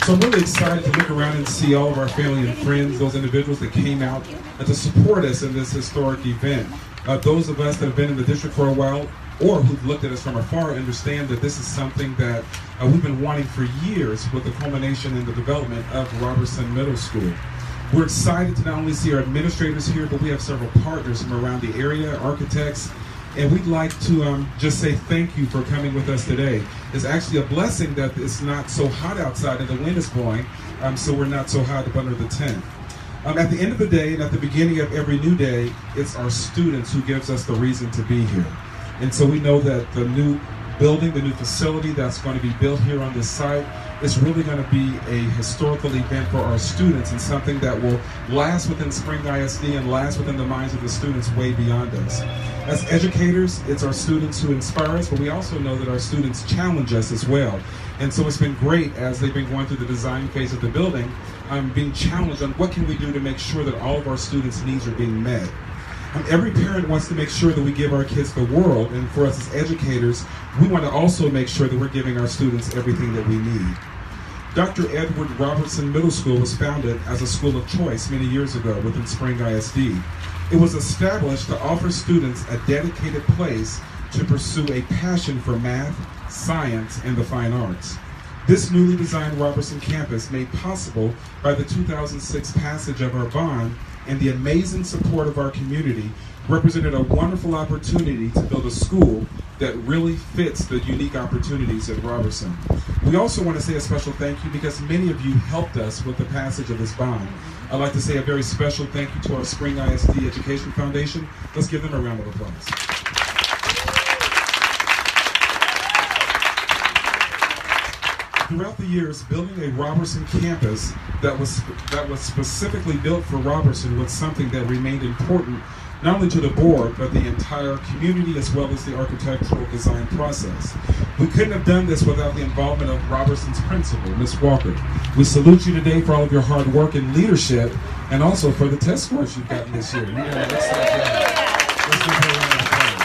So I'm really excited to look around and see all of our family and friends, those individuals that came out to support us in this historic event. Those of us that have been in the district for a while or who've looked at us from afar understand that this is something that we've been wanting for years with the culmination in the development of Roberson Middle School. We're excited to not only see our administrators here, but we have several partners from around the area, architects, and we'd like to just say thank you for coming with us today. It's actually a blessing that it's not so hot outside and the wind is blowing, so we're not so hot up under the tent. At the end of the day and at the beginning of every new day, it's our students who gives us the reason to be here. And so we know that the new building, the new facility that's going to be built here on this site is really going to be a historical event for our students and something that will last within Spring ISD and last within the minds of the students way beyond us. As educators, it's our students who inspire us, but we also know that our students challenge us as well. And so it's been great as they've been going through the design phase of the building, being challenged on what can we do to make sure that all of our students' needs are being met. Every parent wants to make sure that we give our kids the world, and for us as educators, we want to also make sure that we're giving our students everything that we need. Dr. Edward Roberson Middle School was founded as a school of choice many years ago within Spring ISD. It was established to offer students a dedicated place to pursue a passion for math, science, and the fine arts. This newly designed Roberson campus, made possible by the 2006 passage of our bond and the amazing support of our community, represented a wonderful opportunity to build a school that really fits the unique opportunities at Roberson. We also want to say a special thank you because many of you helped us with the passage of this bond. I'd like to say a very special thank you to our Spring ISD Education Foundation. Let's give them a round of applause. Throughout the years, building a Roberson campus that was specifically built for Roberson was something that remained important not only to the board, but the entire community as well as the architectural design process. We couldn't have done this without the involvement of Roberson's principal, Ms. Walker. We salute you today for all of your hard work and leadership, and also for the test scores you've gotten this year. Let's give her a round of applause.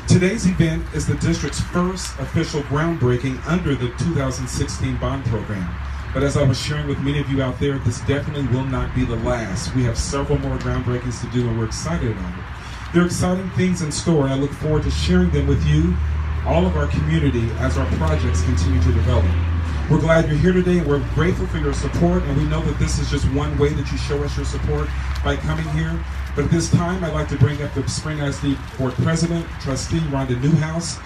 Today's event is the district's first official groundbreaking under the 2016 bond program. But as I was sharing with many of you out there, this definitely will not be the last. We have several more groundbreakings to do, and we're excited about it. There are exciting things in store, and I look forward to sharing them with you, all of our community, as our projects continue to develop. We're glad you're here today, and we're grateful for your support, and we know that this is just one way that you show us your support by coming here. But at this time, I'd like to bring up the Spring ISD Board President, Trustee Rhonda Newhouse,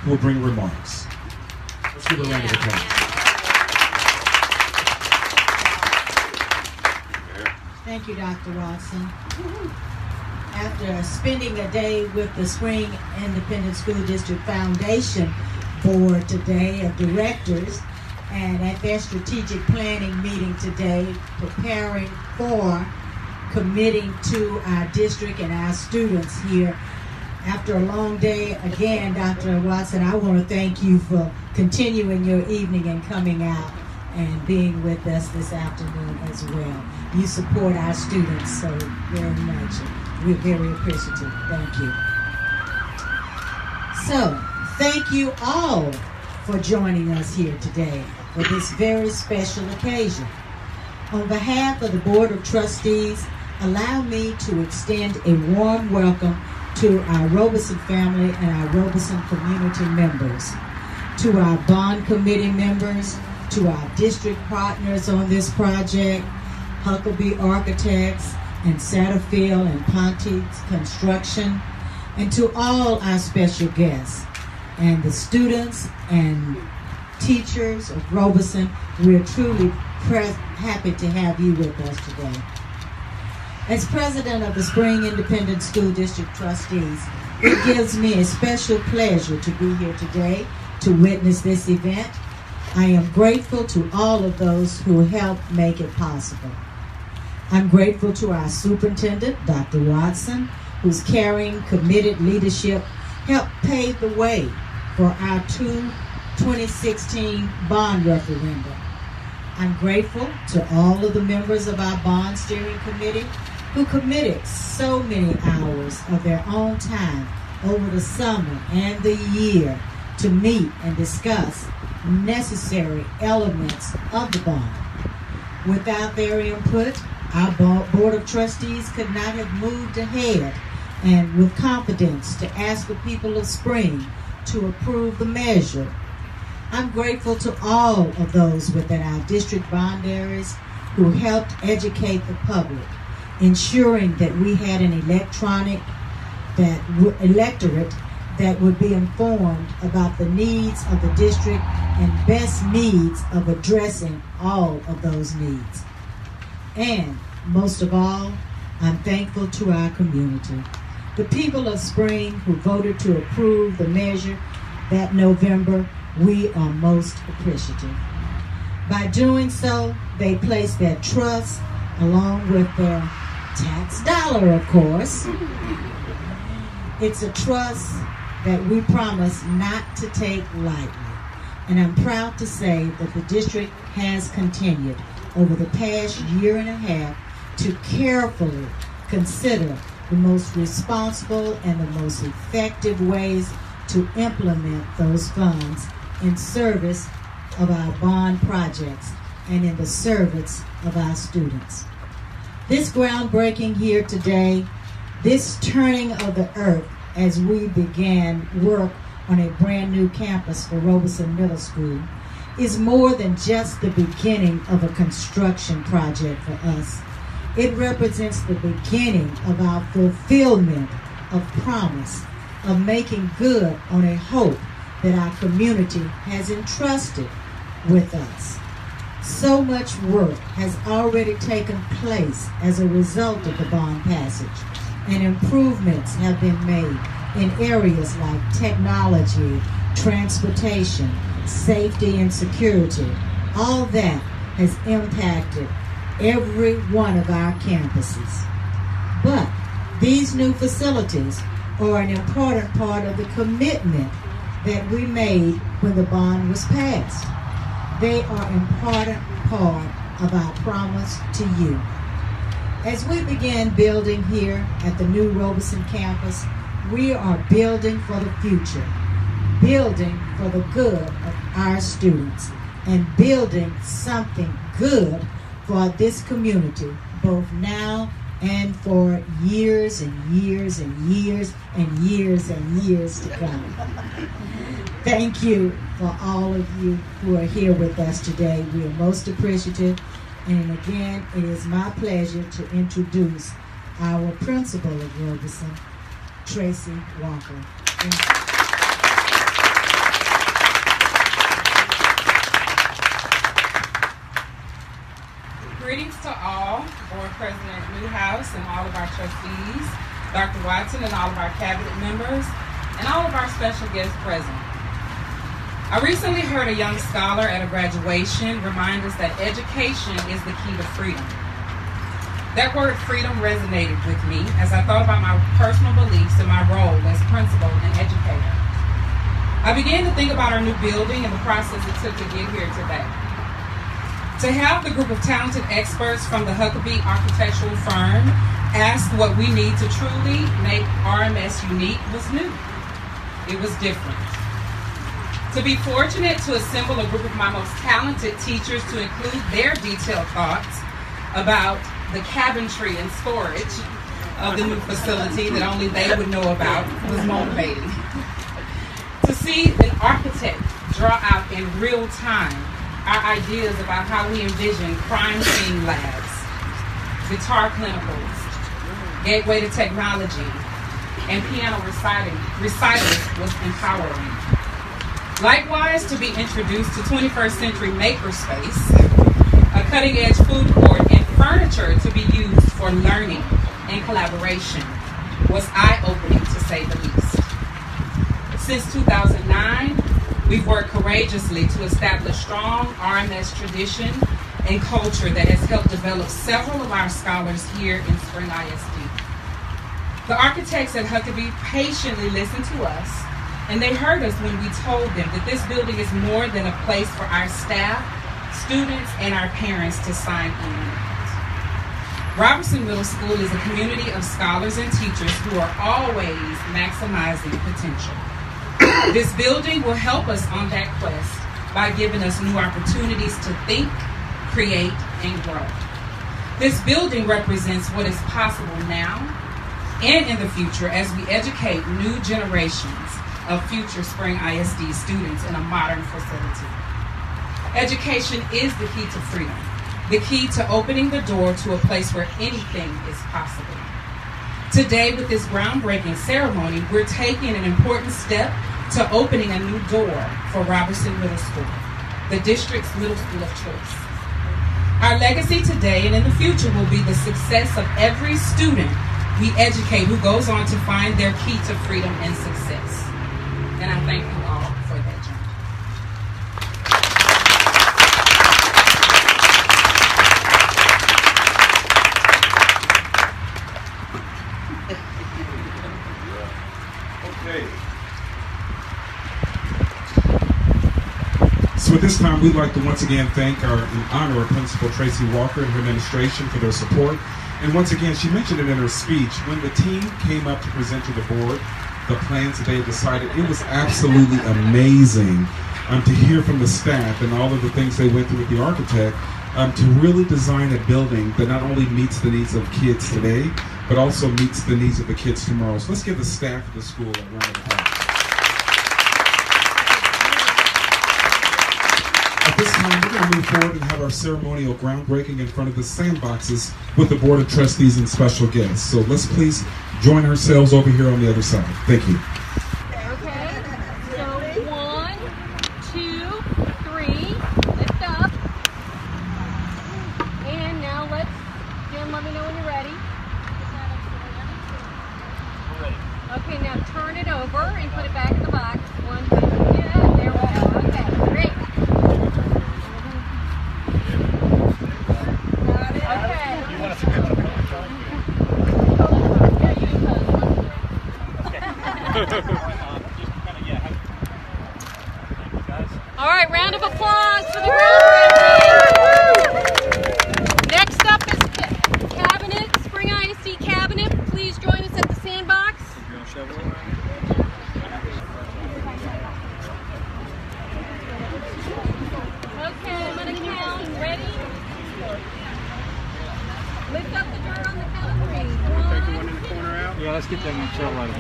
who will bring remarks. Let's give a round of applause. Thank you, Dr. Watson. After spending a day with the Spring Independent School District Foundation Board today of Directors, and at their strategic planning meeting today, preparing for committing to our district and our students here. After a long day, again, Dr. Watson, I want to thank you for continuing your evening and coming out and being with us this afternoon as well. You support our students so very much. We're very appreciative. Thank you. So, thank you all for joining us here today for this very special occasion. On behalf of the Board of Trustees, allow me to extend a warm welcome to our Roberson family and our Roberson community members, to our bond committee members, to our district partners on this project, Huckabee Architects and Satterfield and Ponte's Construction, and to all our special guests and the students and teachers of Roberson. We're truly happy to have you with us today. As president of the Spring Independent School District Trustees, it gives me a special pleasure to be here today to witness this event. I am grateful to all of those who helped make it possible. I'm grateful to our superintendent, Dr. Watson, whose caring, committed leadership helped pave the way for our 2016 bond referendum. I'm grateful to all of the members of our bond steering committee who committed so many hours of their own time over the summer and the year to meet and discuss necessary elements of the bond. Without their input, our Board of Trustees could not have moved ahead and with confidence to ask the people of Spring to approve the measure. I'm grateful to all of those within our district bond areas who helped educate the public, ensuring that we had an electorate that would be informed about the needs of the district and best means of addressing all of those needs. And most of all, I'm thankful to our community, the people of Spring who voted to approve the measure that November. We are most appreciative. By doing so, they place their trust, along with their tax dollar, of course. It's a trust that we promise not to take lightly. And I'm proud to say that the district has continued over the past year and a half to carefully consider the most responsible and the most effective ways to implement those funds in service of our bond projects and in the service of our students. This groundbreaking here today, this turning of the earth as we began work on a brand new campus for Roberson Middle School, is more than just the beginning of a construction project for us. It represents the beginning of our fulfillment of promise, of making good on a hope that our community has entrusted with us. So much work has already taken place as a result of the bond passage, and improvements have been made in areas like technology, transportation, safety and security. All that has impacted every one of our campuses. But these new facilities are an important part of the commitment that we made when the bond was passed. They are an important part of our promise to you. As we began building here at the new Roberson campus, we are building for the future, building for the good of our students, and building something good for this community, both now and for years and years and years and years and years to come. Thank you for all of you who are here with us today. We are most appreciative. And again, it is my pleasure to introduce our principal of Roberson, Tracy Walker. Thank you. Greetings to all, Board President Newhouse and all of our trustees, Dr. Watson and all of our cabinet members, and all of our special guests present. I recently heard a young scholar at a graduation remind us that education is the key to freedom. That word freedom resonated with me as I thought about my personal beliefs and my role as principal and educator. I began to think about our new building and the process it took to get here today. To have the group of talented experts from the Huckabee architectural firm ask what we need to truly make RMS unique was new. It was different. To be fortunate to assemble a group of my most talented teachers to include their detailed thoughts about the cabinetry and storage of the new facility that only they would know about was motivating. To see an architect draw out in real time our ideas about how we envision crime scene labs, guitar clinicals, gateway to technology, and piano recitals was empowering. Likewise, to be introduced to 21st century makerspace, a cutting-edge food court, and furniture to be used for learning and collaboration was eye-opening to say the least. Since 2009, we've worked courageously to establish strong RMS tradition and culture that has helped develop several of our scholars here in Spring ISD. The architects at Huckabee patiently listened to us, and they heard us when we told them that this building is more than a place for our staff, students, and our parents to sign in. Roberson Middle School is a community of scholars and teachers who are always maximizing potential. This building will help us on that quest by giving us new opportunities to think, create, and grow. This building represents what is possible now and in the future as we educate new generations of future Spring ISD students in a modern facility. Education is the key to freedom, the key to opening the door to a place where anything is possible. Today, with this groundbreaking ceremony, we're taking an important step to opening a new door for Roberson Middle School, the district's middle school of choice. Our legacy today and in the future will be the success of every student we educate who goes on to find their key to freedom and success. And I thank you all for that journey. Okay. So at this time, we'd like to once again thank and honor our Principal Tracy Walker and her administration for their support. And once again, she mentioned it in her speech, when the team came up to present to the board the plans that they had decided, it was absolutely amazing to hear from the staff and all of the things they went through with the architect to really design a building that not only meets the needs of kids today, but also meets the needs of the kids tomorrow. So let's give the staff of the school a round of applause. At this time, we're going to move forward and have our ceremonial groundbreaking in front of the sandboxes with the Board of Trustees and special guests. So let's please join ourselves over here on the other side. Thank you. Okay, so 1, 2, 3, lift up. And now Jim, let me know when you're ready. Okay, now turn it over and put it back in the box. 1, 2, yeah, there we go. Okay, great. All right, round of applause for the groundbreaking. Next up is cabinet, Spring ISD cabinet. Please join us at the sandbox. Okay, I'm gonna count. Ready? Lift up the dirt on the count of 3. Take the one in the corner out. Yeah, let's get them in chill light.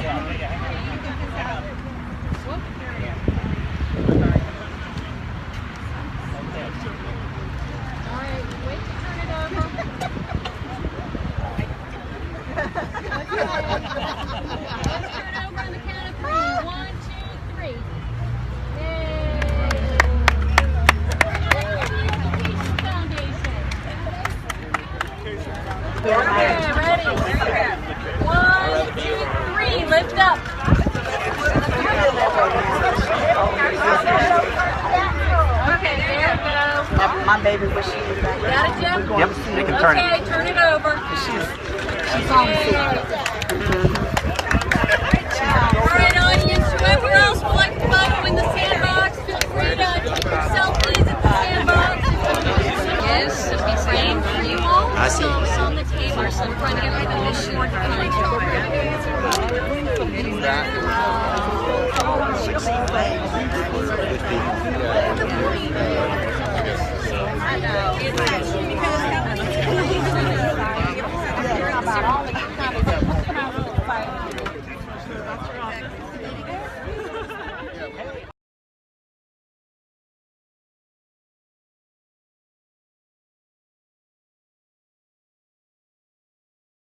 Alright, wait to turn it over. Let's turn it over on the count of 3. 1, 2, 3. Yay! Foundation. Okay, ready? 1, 2, 3. Lift up. Okay, there we go. My baby was she was back. Got it, Jim? Yep, they can turn Okay, it. turn it over. She's on the seat. All right, audience, whoever else would like to photo in the sandbox, feel free to take your selfies at the sandbox. Yes, it'll be framed for you all. I see. So it's on the table, so I'm trying to get rid of this short